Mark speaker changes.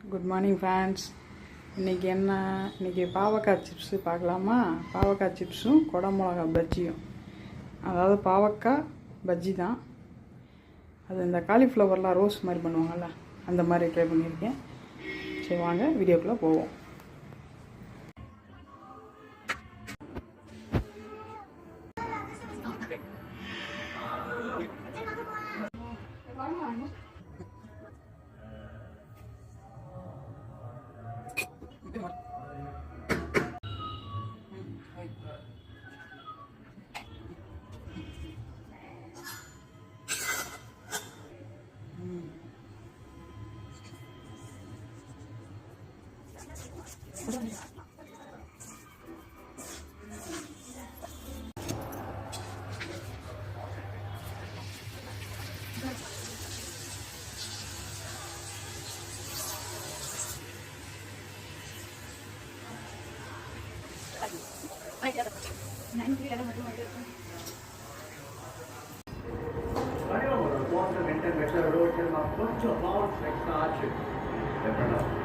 Speaker 1: Good morning friends. இன்றைக்கி பாவக்காய் chips பார்க்கலாமா? பாவக்காய் சிப்ஸும் குடமிளகா பஜ்ஜியும். அதாவது பாவக்காய் பஜ்ஜி தான். அது இந்த காலிஃப்ளவர்லாம் ரோஸ் மாதிரி பண்ணுவாங்கள்ல, அந்த மாதிரி ட்ரை பண்ணியிருக்கேன். சரி வாங்க வீடியோக்குள்ளே போவோம்.
Speaker 2: கொஞ்சம்